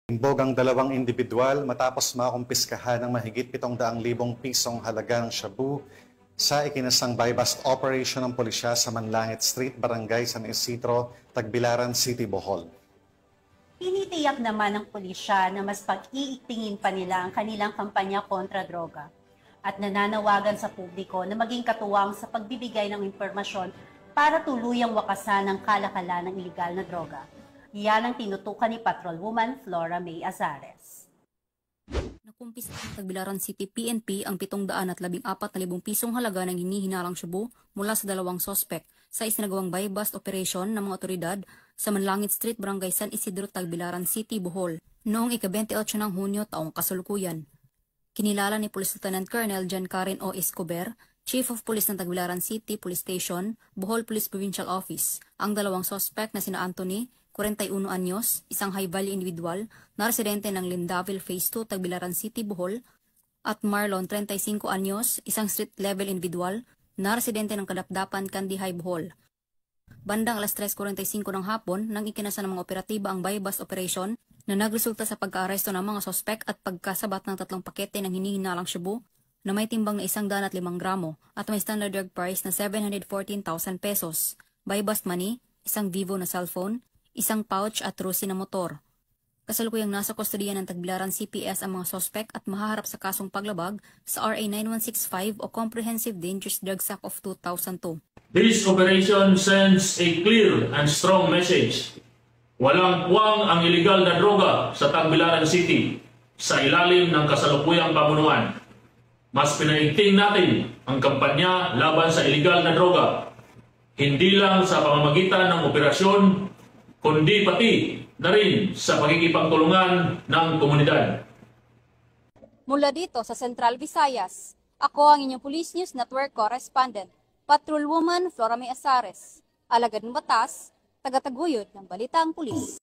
Imbog ang dalawang individual matapos makumpiskahan ng mahigit 700,000 pisong halaga ng shabu sa ikinasang buy-bust operation ng pulisya sa Manlangit Street, Barangay San Isidro, Tagbilaran City, Bohol. Tinitiyak naman ng pulisya na mas pag-iigtingin pa nila ang kanilang kampanya kontra droga at nananawagan sa publiko na maging katuwang sa pagbibigay ng impormasyon para tuluyang wakasan ang kalakalan ng iligal na droga. Yan ang tinutukan ni Patrolwoman Flora May Azares. Nakumpis ng Tagbilaran City PNP ang 714,000 pisong halaga ng hinihinalang shabu mula sa dalawang sospek sa isinagawang buy-bust operation ng mga otoridad sa Manlangit Street, Barangay San Isidro, Tagbilaran City, Bohol noong ika-28 ng Hunyo taong kasalukuyan. Kinilala ni Police Lieutenant Colonel John Karen O. Escobar, Chief of Police ng Tagbilaran City Police Station, Bohol Police Provincial Office, ang dalawang sospek na sina Anthony, 41 anyos, isang high-value individual na residente ng Lindaville Phase 2, Tagbilaran City, Bohol, at Marlon, 35 anyos, isang street-level individual na residente ng Kadapdapan, Kandihay, Bohol. Bandang alas 3:45 ng hapon nang ikinasa ng mga operatiba ang buy-bust operation na nagresulta sa pagka-aresto ng mga sospek at pagkasabat ng 3 pakete ng hinihinalang shabu na may timbang na 105 gramo at may standard drug price na 714,000 pesos, buy-bust money, isang Vivo na cellphone, isang pouch at trusi na motor. Kasalukuyang nasa kustodiya ng Tagbilaran CPS ang mga sospek at mahaharap sa kasong paglabag sa RA 9165 o Comprehensive Dangerous Drugs Act of 2002. This operation sends a clear and strong message. Walang puwang ang iligal na droga sa Tagbilaran City sa ilalim ng kasalukuyang pamunuan. Mas pinaigting natin ang kampanya laban sa iligal na droga, hindi lang sa pamamagitan ng operasyon, kundi pati na rin sa pagkikipagtulungan ng komunidad. Mula dito sa Central Visayas, ako ang inyong Police News Network Correspondent, Patrolwoman Flora May Azares, alagad ng batas, tagataguyod ng Balitang Pulis.